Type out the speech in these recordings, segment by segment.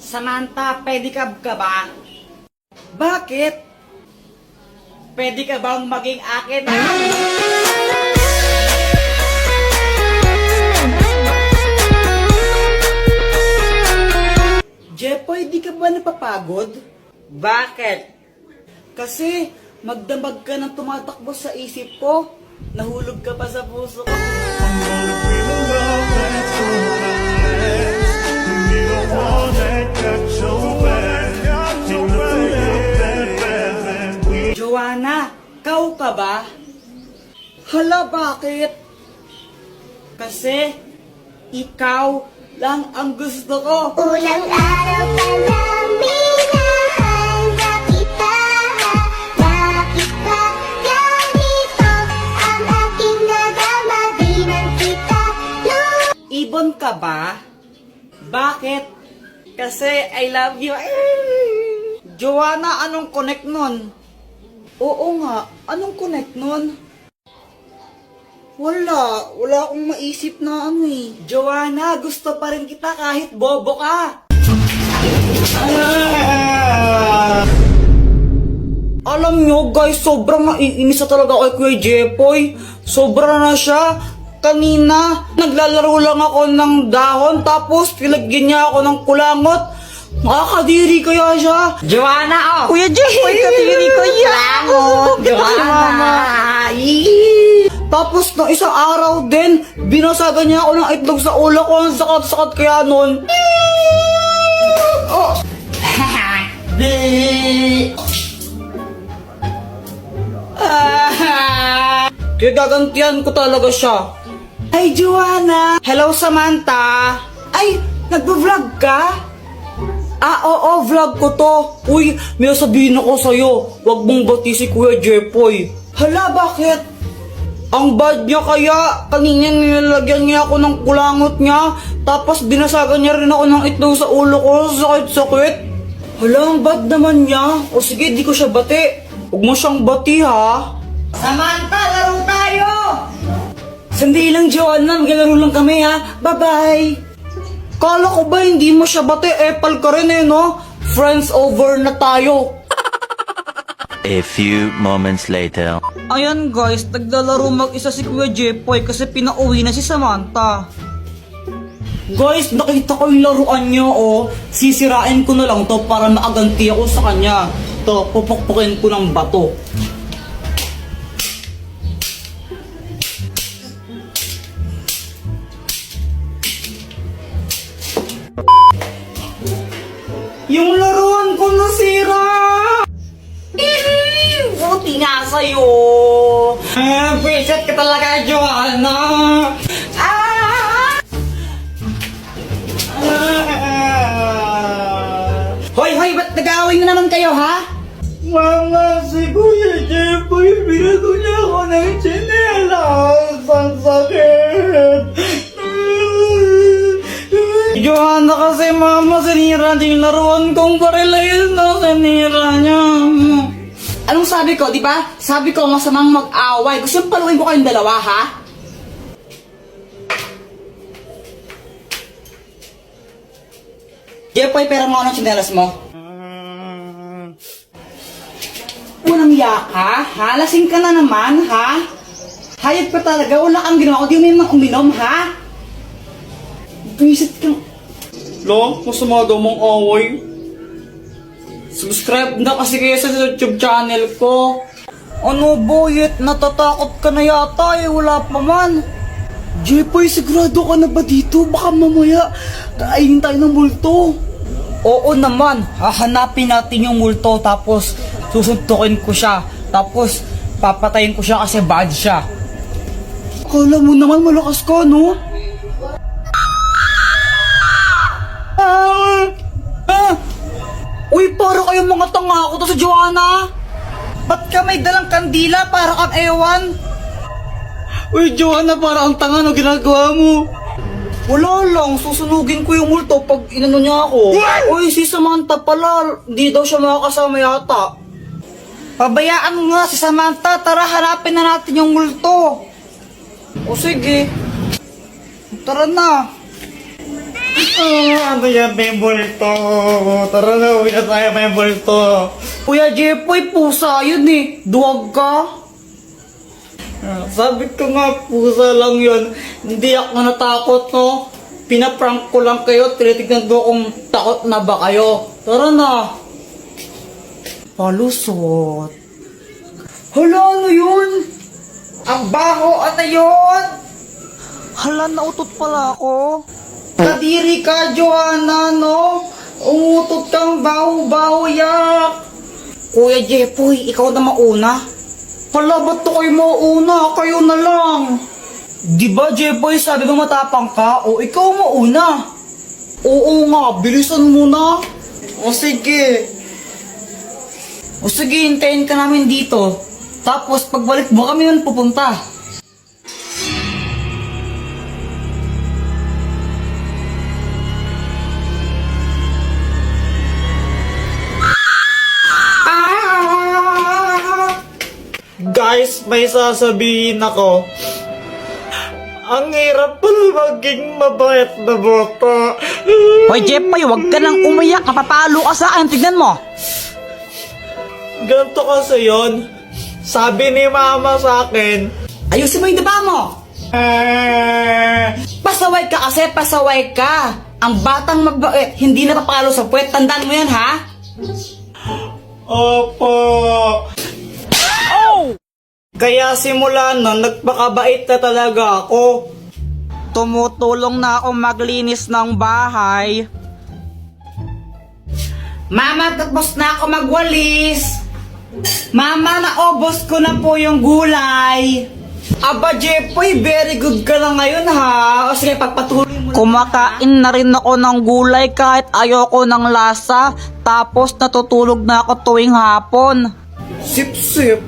Samantha, pedicab ka ba? Bakit? Pwede ka bang maging akin? Jepoy, di ka ba napapagod? Bakit? Kasi magdamag ka ng tumatakbo sa isip ko. Nahulog ka pa sa puso ko. Joanna, kau ka ba? Hala, bakit? Kasi ikaw lang ang gusto ko. Ulang araw pa lang minahanda kita. Bakit ba ganito ang aking nadama? Di man kita Ibon ka ba? Bakit? Kasi I love you. Joanna, anong connect nun? Oo nga, anong connect nun? Wala akong maisip na ano eh. Joanna, gusto pa rin kita kahit bobo ka. Alam nyo guys, sobrang naiinis na talaga kay Kuya Jepoy. Sobra na siya. Kanina, naglalaro lang ako ng dahon tapos pilagyan niya ako ng kulangot. Nakakadiri kaya siya. Joanna, oh! Kuya Jepoy, kadiri ko yan! Joanna! Tapos, nung isang araw din, binasagan niya ako ng itlog sa ulo ko. Ang sakat-sakat kaya nun. Oh! Kaya gagantihan ko talaga siya. Ay, Joanna! Hello, Samantha! Ay, nagbo-vlog ka? Oo, vlog ko to. Uy, may sabihin ako sa'yo. Huwag mong bati si Kuya Jepoy. Hala, bakit? Ang bad niya kaya. Kanina nilalagyan niya ako ng kulangot niya. Tapos binasagan niya rin ako ng itlog sa ulo ko. Sakit-sakit. Hala, ang bad naman niya. O sige, di ko siya bati. Huwag mo siyang bati, ha? Samantha, laro tayo! Sandali lang, Joanna. Maglalaro lang kami, ha? Bye-bye! Kala ko ba hindi mo siya bati? Epal ka rin eh, no? Friends over na tayo. A few moments later. Ayan guys, naglalaro mag-isa si Kuya Jepoy kasi pinauwi na si Samantha. Guys, nakita ko yung laruan niya, oh. Sisirain ko na lang to para maaganti ako sa kanya. To, pupukpukin ko ng bato. Yung laruan ko nasira! Buti nga sa'yo! Visit ka talaga, Joanna! Hoy, ba't nag-aaway na naman kayo, ha? Mama, si Kuya Jepoy, binago niya ako ng tsinelas! Ang sakit! Joanna kasi mama, sinira din yung laruan kong parilayan na sinira niya. Anong sabi ko, di ba? Sabi ko masamang mag-away. Gusto yung paluin ko kayong dalawa, ha? Jepoy, pera mo anong tsinelas mo? Walang yaka, ha? Lasing ka na naman, ha? Hayop ka talaga, wala kang ginawa. Di mo uminom, ha? Visit ka. Lo, masama daw mong away. Subscribe na kasi kayo sa YouTube channel ko. Ano boyet, natatakot ka na yata eh, wala pa man. Jepoy, sigurado ka na ba dito? Baka mamaya kainin tayo ng multo. Oo naman, hahanapin natin yung multo tapos susuntukin ko siya. Tapos papatayin ko siya kasi bad siya. Akala mo naman malakas ka, no? Uy, para kayong mga tanga ako to sa Joanna. Ba't ka may dalang kandila para kang ewan? Uy, Joanna, para ang tanga, no ginagawa mo? Wala lang, susunugin ko yung multo pag inano niya ako. Uy, si Samantha pala, di daw siya makakasama yata. Pabayaan mo nga si Samantha, tara hanapin na natin yung multo. O sige, tara na. Ano yan, may multo? Tara na, uwi na tayo, may multo. Kuya Jepoy, pusa yun eh. Duwag ka. Sabi ko nga, pusa lang yun. Hindi ako natakot, no? Pinaprank ko lang kayo. Tinitignan ko kung takot na ba kayo. Tara na. Palusot. Hala, ano yun? Ang baho, ano yun? Hala, nautot pala ako. Kadiri ka, Joanna, no? Umutot kang baho-baho, yak. Kuya Jepoy, ikaw na mauna. Hala, ba't to kayo mauna? Kayo na lang. Di ba, Jepoy, sabi mo matapang ka? O, ikaw mauna. Oo nga, bilisan mo na. O, sige. O, sige, hintayin ka namin dito. Tapos, pagbalik mo kami nun pupunta. Guys, may sasabihin ako. Ang hirap pala maging mabait na bata. Hoy, Jepoy, wag ka nang umiyak. Mapapalo ka sa akin. Tignan mo. Ganito kasi yun. Sabi ni mama sa akin, Ayusin mo yung daba mo. Pasaway ka kasi, pasaway ka. Ang batang mabait, hindi napapalo sa puwet. Tandaan mo yan, ha? Opo. Kaya simula nun, nagpakabait na talaga ako. Tumutulong na ako maglinis ng bahay. Mama, tapos na ako magwalis. Mama, naubos ko na po yung gulay. Aba, Jepoy, very good ka na ngayon, ha? O sige, pagpatuloy mo. Kumakain na rin ako ng gulay kahit ayoko ng lasa. Tapos natutulog na ako tuwing hapon. Sip-sip.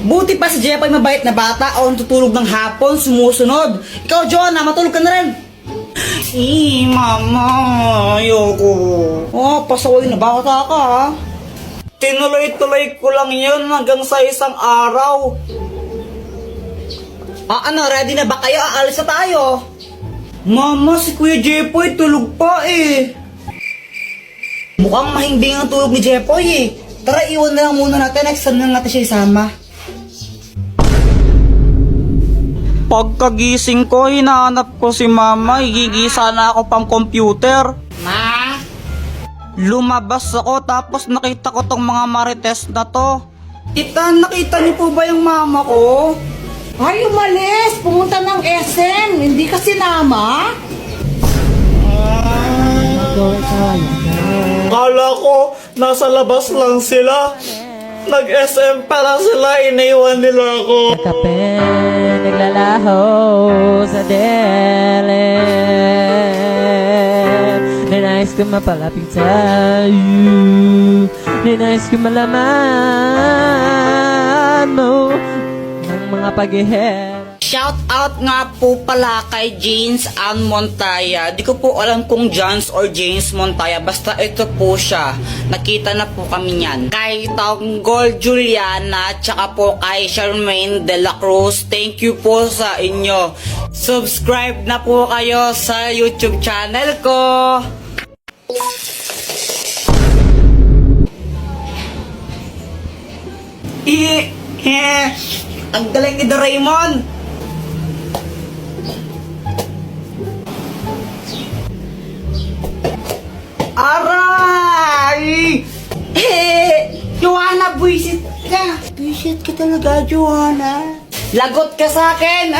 Buti pa si Jepoy mabait na bata o natutulog ng hapon, sumusunod. Ikaw, Joanna, matulog ka na rin. Mama, ayoko. Oh, pasaway na bata ka, ha? Tinuloy-tuloy ko lang yun hanggang sa isang araw. Ano, ready na ba kayo? Aalis na tayo. Mama, si Kuya Jepoy tulog pa eh. Mukhang mahimbing ang tulog ni Jepoy eh. Tara, iwan na lang muna natin. Next time na natin siya isama. Pagkagising ko, hinahanap ko si Mama. Higigisa na ako pang computer. Ma? Lumabas ako tapos nakita ko tong mga marites na to. Tita, nakita niyo po ba yung mama ko? Ay, umalis! Pumunta ng SM! Hindi ka sinama? Kala ko, nasa labas lang sila. Nag-SM pala sila, iniwan nila ako. Kape, naglalaho sa delen. Ninais ko mapalapit sa'yo. Ninais ko malaman mo ng mga pag-ihera. Shout out nga po pala kay James Ann Montaya. Di ko po alam kung Jans or James Montaya. Basta ito po siya. Nakita na po kami niyan. Kay Tanggol Juliana, tsaka po kay Charmaine de la Cruz. Thank you po sa inyo. Subscribe na po kayo sa YouTube channel ko. Ang galing ni Doraemon. Aray! Joanna, buisit ka. Visit ka talaga, Joanna. Lagot ka sa akin.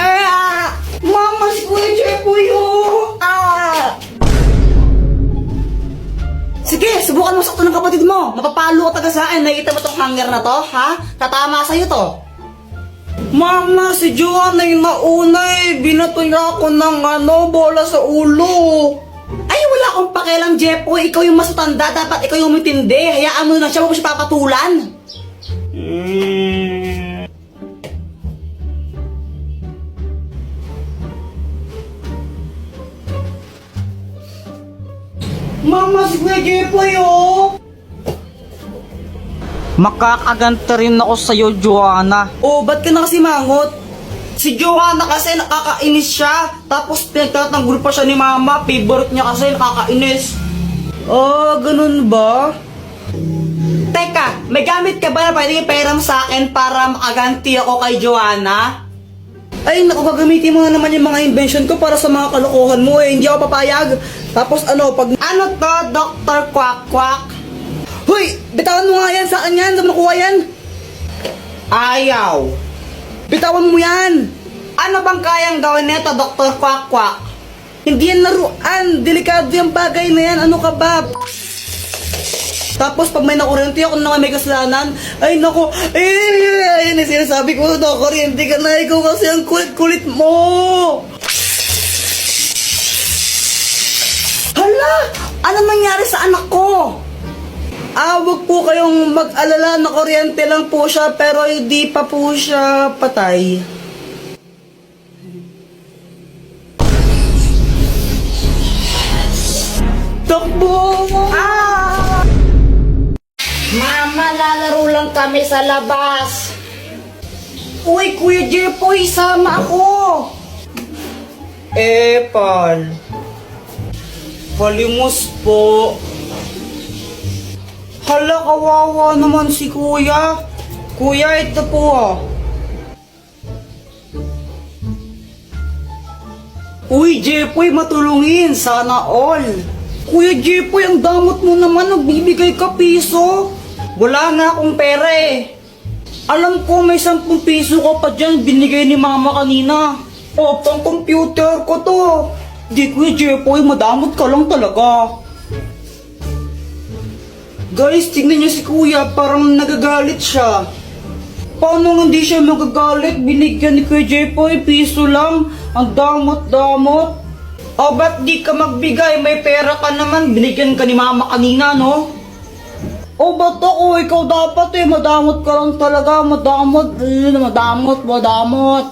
Mama, si Kuya Jepoy, oh! Sige, subukan mo sakto ng kapatid mo. Mapapalo ka taga sa akin. Nakikita mo tong hanger na to, ha? Tatama sa'yo to. Mama, si Joanna yung nauna eh. Binato niya ako ng bola sa ulo. Ay, wala akong pakialam, Jepoy. Ikaw yung mas matanda. Dapat ikaw yung umintindi. Hayaan mo na siya. Huwag mo siya papatulan. Mama, si Kuya Jepoy, oh! Makakaganta rin ako sa'yo, Joanna. Oh, ba't ka na kasi mangot? Si Joanna kasi nakakainis siya. Tapos pinagtatanggol pa siya ni mama. Favorite niya kasi nakakainis. Oh, ganun ba? Teka, may gamit ka ba na pwede ipahiram sa akin para makaganti ako kay Joanna? Ay, naku, gagamitin mo na naman yung mga invention ko para sa mga kalokohan mo eh. Hindi ako papayag. Tapos ano, pag... Ano to, Dr. Quack Quack? Hoy, bitawan mo nga yan sa akin yan. Saan mo nakuha yan? Ayaw. Bitawan mo yan. Ano bang kayang gawin nito, Dr. Quack Quack? Hindi yan laruan. Delikado yung bagay na yan. Ano ka ba? Tapos pag may nakuryente ako na may kasalanan, ay naku, ayun yung sinasabi ko, nakuryente ka na, ikaw kasi ang kulit-kulit mo. Hala, ano nangyari sa anak ko? Wag po kayong mag-alala, nakuryente lang po siya, pero hindi pa po siya patay. Takbo! Mama, lalaro lang kami sa labas. Uy, Kuya Jepoy, sama ako! Pal. Halimos po. Hala, kawawa naman si Kuya. Kuya, ito po Uy, Jepoy, matulungin. Sana all. Kuya Jepoy, ang damot mo naman. Nagbibigay ka piso. Wala na akong pera eh. Alam ko may 10 piso ko pa dyan binigay ni mama kanina. O, pang computer ko to. Di Kuya Jepoy, madamot ka lang talaga. Guys, tingnan niyo si Kuya, parang nagagalit siya. Paano hindi siya magagalit? Binigyan ni Kuya Jepoy, piso lang. Ang damot-damot. O, ba't di ka magbigay? May pera ka naman. Binigyan ka ni mama kanina, no? O, ba't ako? Ikaw dapat eh. Madamot ka lang talaga. Madamot. Madamot.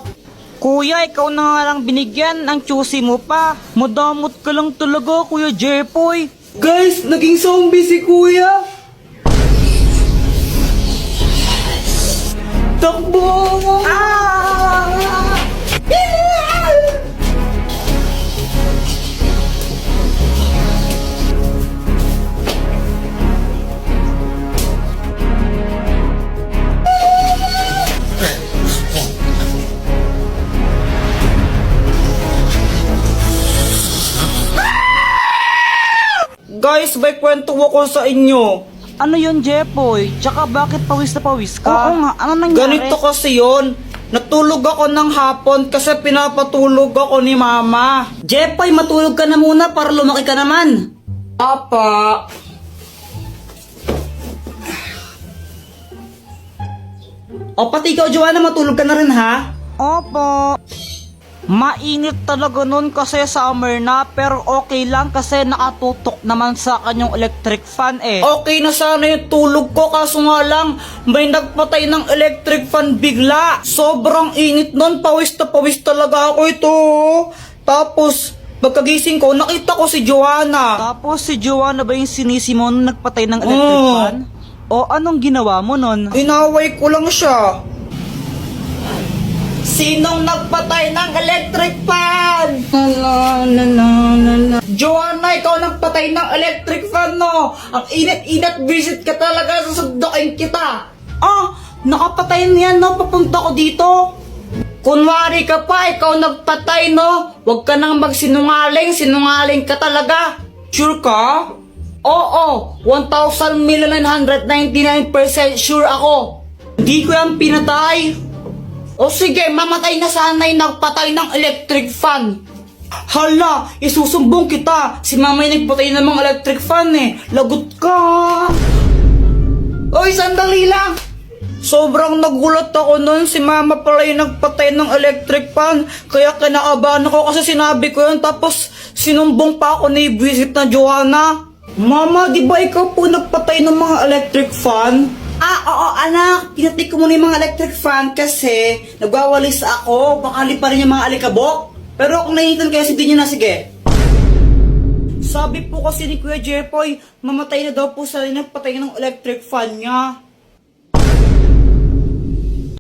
Kuya, ikaw na nga lang binigyan. Ang choosy mo pa. Madamot ka lang talaga, Kuya Jepoy. Guys, naging zombie si Kuya. Takbo! Guys, may kwento ako sa inyo. Ano yun, Jepoy? Tsaka bakit pawis na pawis ka? Oo nga, ano nangyari? Ganito kasi yon. Natulog ako ng hapon kasi pinapatulog ako ni mama. Jepoy, matulog ka na muna para lumaki ka naman. Apa. O pati ikaw, Joanna, matulog ka na rin ha? Opo. Mainit talaga nun kasi summer na, pero okay lang kasi nakatutok naman sa kanyang electric fan eh. Okay na sana yung tulog ko, kaso nga lang may nagpatay ng electric fan bigla. Sobrang init nun, pawis na pawis talaga ako ito. Tapos pagkagising ko, nakita ko si Joanna. Tapos si Joanna ba yung sinisi mo nung nagpatay ng electric fan? O anong ginawa mo nun? Inaway ko lang siya. Sinong nagpatay ng electric fan? Joanna, ikaw nagpatay ng electric fan, no? Ang init-init, visit ka talaga, susundukin kita. Nakapatay niyan, no? Papunta ko dito. Kunwari ka pa, ikaw nagpatay, no? Huwag ka nang magsinungaling, sinungaling ka talaga. Sure ka? Oo, 1,999% sure ako. Hindi ko yan pinatay. O sige, mamatay na sana yung nagpatay ng electric fan. Hala, isusumbong kita. Si mama yung nagpatay ng mga electric fan eh. Lagot ka. Oy, sandali lang. Sobrang nagulat ako nun. Si mama pala yung nagpatay ng electric fan. Kaya kinakabahan ako kasi sinabi ko yun. Tapos sinumbong pa ako ni visit na Joanna. Mama, di ba ikaw po nagpatay ng mga electric fan? Oo anak, pinatay ko muna yung mga electric fan kasi nagwawalis ako, baka liparin yung mga alikabok. Pero kung nainitan kaya si Dinyo na, sige. Sabi po kasi ni Kuya Jepoy, mamatay na daw po sa nagpatay ng electric fan niya.